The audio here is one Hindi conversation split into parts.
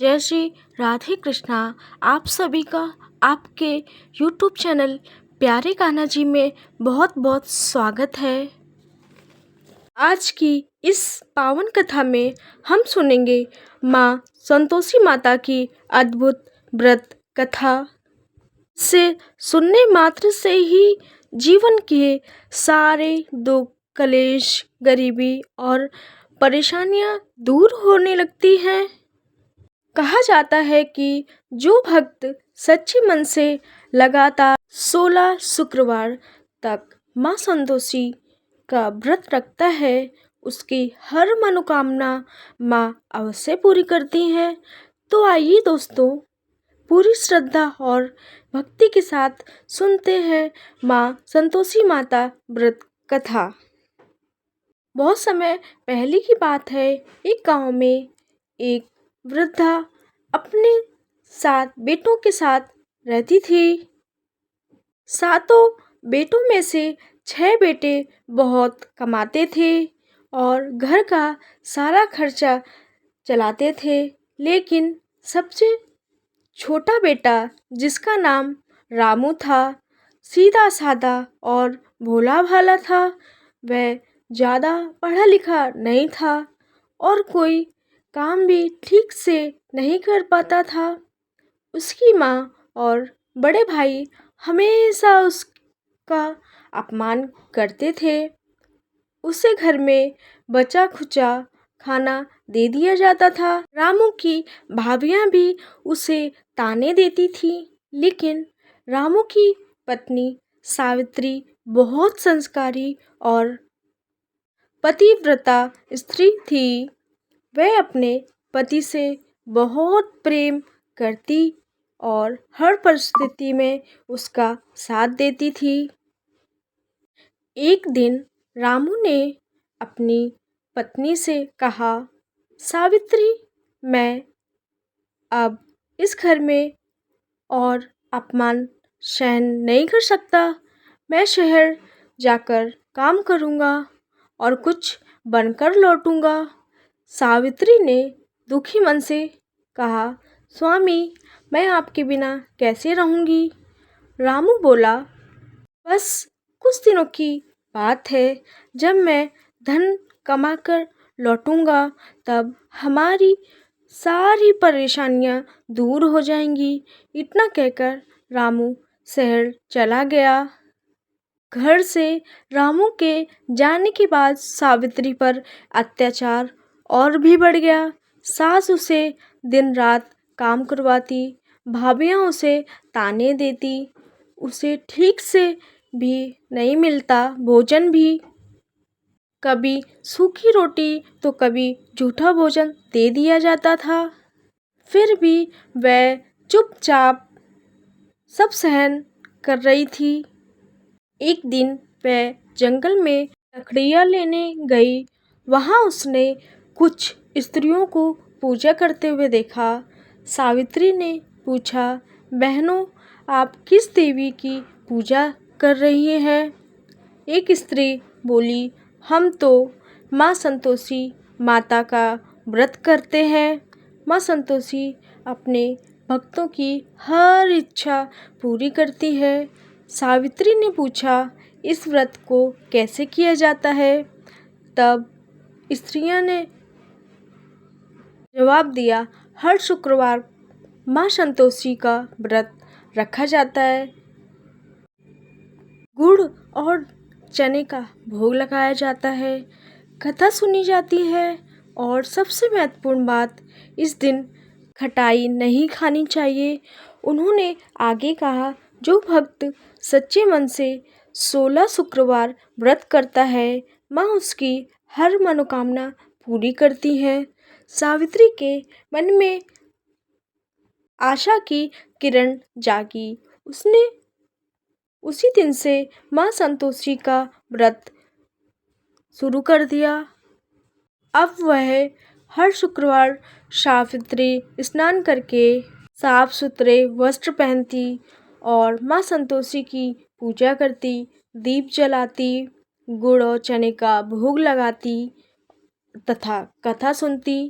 जय श्री राधे कृष्णा। आप सभी का आपके YouTube चैनल प्यारे कान्हा जी में बहुत बहुत स्वागत है। आज की इस पावन कथा में हम सुनेंगे माँ संतोषी माता की अद्भुत व्रत कथा। से सुनने मात्र से ही जीवन के सारे दुख, कलेश, गरीबी और परेशानियां दूर होने लगती हैं। कहा जाता है कि जो भक्त सच्चे मन से लगातार 16 शुक्रवार तक माँ संतोषी का व्रत रखता है, उसकी हर मनोकामना माँ अवश्य पूरी करती हैं। तो आइए दोस्तों, पूरी श्रद्धा और भक्ति के साथ सुनते हैं माँ संतोषी माता व्रत कथा। बहुत समय पहले की बात है, एक गांव में एक वृद्धा अपने 7 बेटों के साथ रहती थी। सातों बेटों में से 6 बेटे बहुत कमाते थे और घर का सारा खर्चा चलाते थे, लेकिन सबसे छोटा बेटा, जिसका नाम रामू था, सीधा साधा और भोला भाला था। वह ज़्यादा पढ़ा लिखा नहीं था और कोई काम भी ठीक से नहीं कर पाता था। उसकी माँ और बड़े भाई हमेशा उसका अपमान करते थे। उसे घर में बचा खुचा खाना दे दिया जाता था। रामू की भाभियां भी उसे ताने देती थी, लेकिन रामू की पत्नी सावित्री बहुत संस्कारी और पतिव्रता स्त्री थी। वह अपने पति से बहुत प्रेम करती और हर परिस्थिति में उसका साथ देती थी। एक दिन रामू ने अपनी पत्नी से कहा, सावित्री, मैं अब इस घर में और अपमान सहन नहीं कर सकता। मैं शहर जाकर काम करूँगा और कुछ बनकर लौटूंगा। सावित्री ने दुखी मन से कहा, स्वामी, मैं आपके बिना कैसे रहूँगी। रामू बोला, बस कुछ दिनों की बात है, जब मैं धन कमाकर लौटूंगा तब हमारी सारी परेशानियां दूर हो जाएंगी। इतना कहकर रामू शहर चला गया। घर से रामू के जाने के बाद सावित्री पर अत्याचार और भी बढ़ गया। सास उसे दिन रात काम करवाती, भाभियां उसे ताने देती, उसे ठीक से भी नहीं मिलता भोजन भी। कभी सूखी रोटी तो कभी झूठा भोजन दे दिया जाता था। फिर भी वह चुपचाप सब सहन कर रही थी। एक दिन वह जंगल में लकड़ियाँ लेने गई। वहाँ उसने कुछ स्त्रियों को पूजा करते हुए देखा। सावित्री ने पूछा, बहनों, आप किस देवी की पूजा कर रही हैं? एक स्त्री बोली, हम तो माँ संतोषी माता का व्रत करते हैं। माँ संतोषी अपने भक्तों की हर इच्छा पूरी करती है। सावित्री ने पूछा, इस व्रत को कैसे किया जाता है? तब स्त्रियों ने जवाब दिया, हर शुक्रवार माँ संतोषी का व्रत रखा जाता है। गुड़ और चने का भोग लगाया जाता है, कथा सुनी जाती है और सबसे महत्वपूर्ण बात, इस दिन खटाई नहीं खानी चाहिए। उन्होंने आगे कहा, जो भक्त सच्चे मन से 16 शुक्रवार व्रत करता है, माँ उसकी हर मनोकामना पूरी करती है। सावित्री के मन में आशा की किरण जागी। उसने उसी दिन से माँ संतोषी का व्रत शुरू कर दिया। अब वह हर शुक्रवार सावित्री स्नान करके साफ सुथरे वस्त्र पहनती और माँ संतोषी की पूजा करती, दीप जलाती, गुड़ और चने का भोग लगाती तथा कथा सुनती।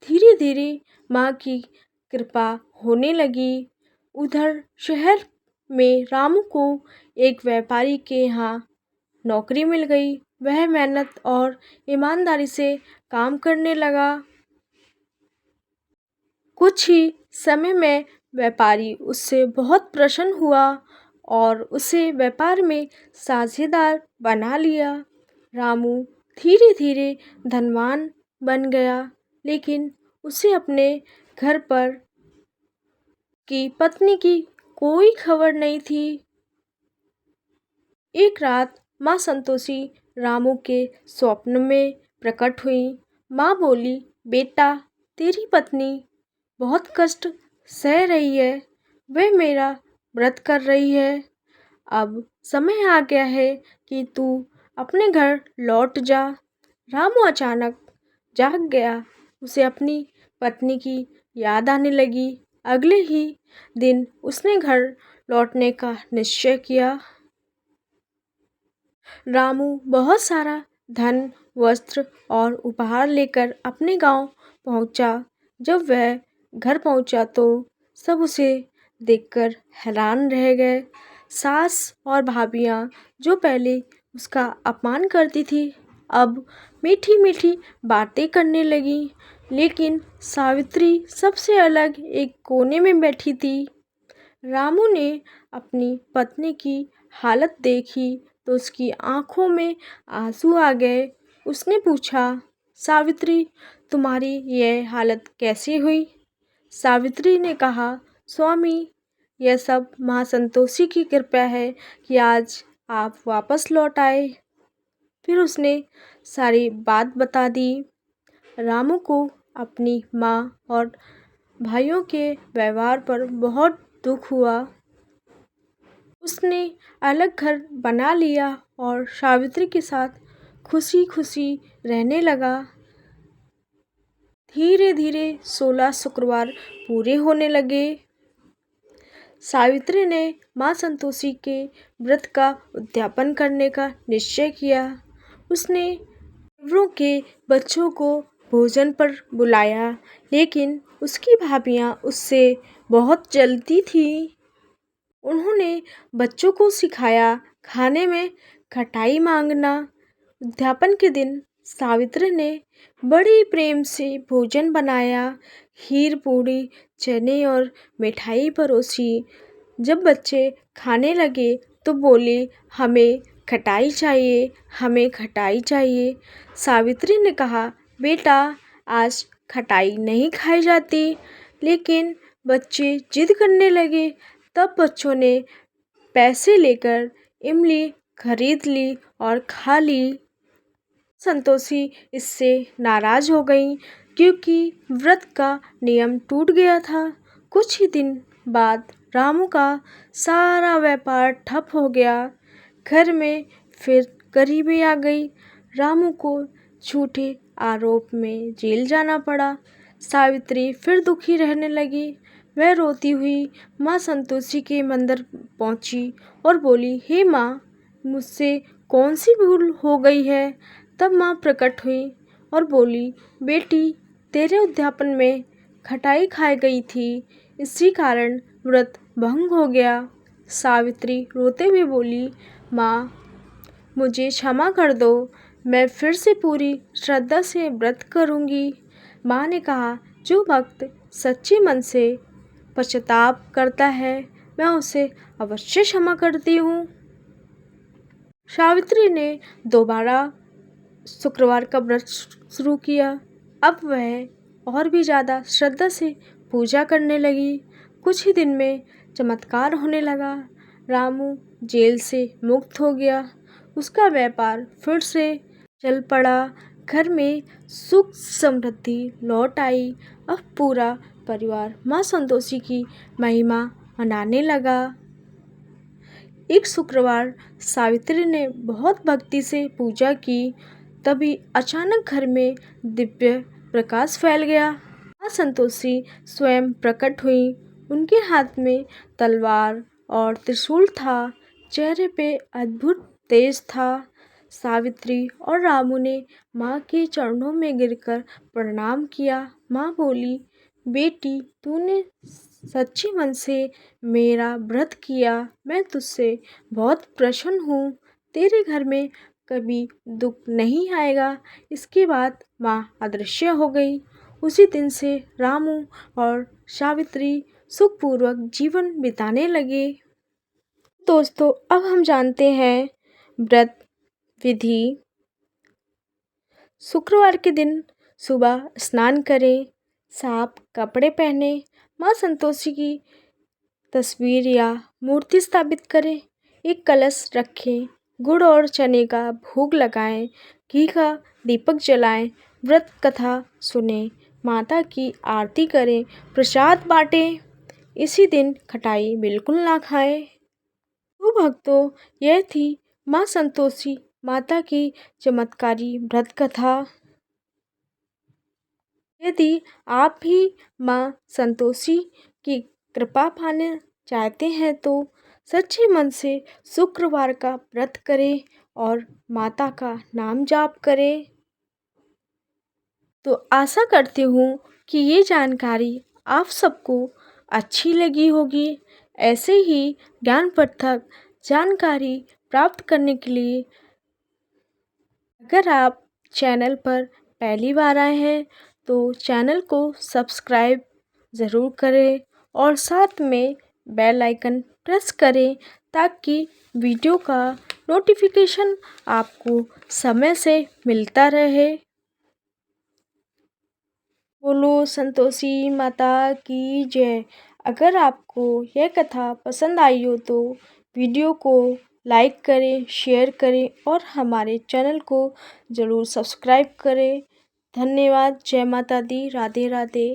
धीरे धीरे माँ की कृपा होने लगी। उधर शहर में रामू को एक व्यापारी के यहाँ नौकरी मिल गई। वह मेहनत और ईमानदारी से काम करने लगा। कुछ ही समय में व्यापारी उससे बहुत प्रसन्न हुआ और उसे व्यापार में साझेदार बना लिया। रामू धीरे धीरे धनवान बन गया, लेकिन उसे अपने घर पर की पत्नी की कोई खबर नहीं थी। एक रात माँ संतोषी रामू के स्वप्न में प्रकट हुई। माँ बोली, बेटा, तेरी पत्नी बहुत कष्ट सह रही है। वह मेरा व्रत कर रही है। अब समय आ गया है कि तू अपने घर लौट जा। रामू अचानक जाग गया। उसे अपनी पत्नी की याद आने लगी। अगले ही दिन उसने घर लौटने का निश्चय किया। रामू बहुत सारा धन, वस्त्र और उपहार लेकर अपने गांव पहुंचा। जब वह घर पहुंचा तो सब उसे देखकर हैरान रह गए। सास और भाभियां जो पहले उसका अपमान करती थी, अब मीठी मीठी बातें करने लगी। लेकिन सावित्री सबसे अलग एक कोने में बैठी थी। रामू ने अपनी पत्नी की हालत देखी तो उसकी आंखों में आंसू आ गए। उसने पूछा, सावित्री, तुम्हारी यह हालत कैसे हुई? सावित्री ने कहा, स्वामी, यह सब माँ संतोषी की कृपा है कि आज आप वापस लौट आए। फिर उसने सारी बात बता दी। रामू को अपनी माँ और भाइयों के व्यवहार पर बहुत दुख हुआ। उसने अलग घर बना लिया और सावित्री के साथ खुशी खुशी रहने लगा। धीरे धीरे 16 शुक्रवार पूरे होने लगे। सावित्री ने माँ संतोषी के व्रत का उद्यापन करने का निश्चय किया। उसने देवरों के बच्चों को भोजन पर बुलाया, लेकिन उसकी भाभियां उससे बहुत जलती थीं। उन्होंने बच्चों को सिखाया खाने में खटाई मांगना। उद्यापन के दिन सावित्री ने बड़ी प्रेम से भोजन बनाया। खीर, पूड़ी, चने और मिठाई परोसी। जब बच्चे खाने लगे तो बोले, हमें खटाई चाहिए, हमें खटाई चाहिए। सावित्री ने कहा, बेटा, आज खटाई नहीं खाई जाती। लेकिन बच्चे जिद करने लगे। तब बच्चों ने पैसे लेकर इमली खरीद ली और खा ली। संतोषी इससे नाराज हो गई, क्योंकि व्रत का नियम टूट गया था। कुछ ही दिन बाद रामू का सारा व्यापार ठप हो गया। घर में फिर गरीबी आ गई। रामू को झूठे आरोप में जेल जाना पड़ा। सावित्री फिर दुखी रहने लगी। वह रोती हुई माँ संतोषी के मंदिर पहुंची और बोली, हे माँ, मुझसे कौन सी भूल हो गई है? तब माँ प्रकट हुई और बोली, बेटी, तेरे उद्यापन में खटाई खाई गई थी, इसी कारण व्रत भंग हो गया। सावित्री रोते हुए बोली, माँ, मुझे क्षमा कर दो, मैं फिर से पूरी श्रद्धा से व्रत करूँगी। माँ ने कहा, जो भक्त सच्चे मन से पश्चाताप करता है, मैं उसे अवश्य क्षमा करती हूँ। सावित्री ने दोबारा शुक्रवार का व्रत शुरू किया। अब वह और भी ज़्यादा श्रद्धा से पूजा करने लगी। कुछ ही दिन में चमत्कार होने लगा। रामू जेल से मुक्त हो गया। उसका व्यापार फिर से चल पड़ा। घर में सुख समृद्धि लौट आई। अब पूरा परिवार माँ संतोषी की महिमा मनाने लगा। एक शुक्रवार सावित्री ने बहुत भक्ति से पूजा की। तभी अचानक घर में दिव्य प्रकाश फैल गया। माँ संतोषी स्वयं प्रकट हुई। उनके हाथ में तलवार और त्रिशूल था। चेहरे पे अद्भुत तेज था। सावित्री और रामू ने माँ के चरणों में गिरकर प्रणाम किया। माँ बोली, बेटी, तूने सच्चे मन से मेरा व्रत किया। मैं तुझसे बहुत प्रसन्न हूँ। तेरे घर में कभी दुख नहीं आएगा। इसके बाद माँ अदृश्य हो गई। उसी दिन से रामू और सावित्री सुखपूर्वक जीवन बिताने लगे। दोस्तों, अब हम जानते हैं व्रत विधि। शुक्रवार के दिन सुबह स्नान करें, साफ कपड़े पहने, माँ संतोषी की तस्वीर या मूर्ति स्थापित करें, एक कलश रखें, गुड़ और चने का भोग लगाएं, घी का दीपक जलाएं, व्रत कथा सुनें, माता की आरती करें, प्रसाद बांटें। इसी दिन खटाई बिल्कुल ना खाएं। तो भक्तों, यह थी माँ संतोषी माता की चमत्कारी व्रत कथा। यदि आप भी माँ संतोषी की कृपा पाना चाहते हैं तो सच्चे मन से शुक्रवार का व्रत करें और माता का नाम जाप करें। तो आशा करती हूँ कि ये जानकारी आप सबको अच्छी लगी होगी। ऐसे ही ज्ञानवर्धक जानकारी प्राप्त करने के लिए अगर आप चैनल पर पहली बार आए हैं तो चैनल को सब्सक्राइब ज़रूर करें और साथ में बेल आइकन प्रेस करें ताकि वीडियो का नोटिफिकेशन आपको समय से मिलता रहे। बोलो संतोषी माता की जय। अगर आपको यह कथा पसंद आई हो तो वीडियो को लाइक करें, शेयर करें और हमारे चैनल को ज़रूर सब्सक्राइब करें। धन्यवाद। जय माता दी। राधे राधे।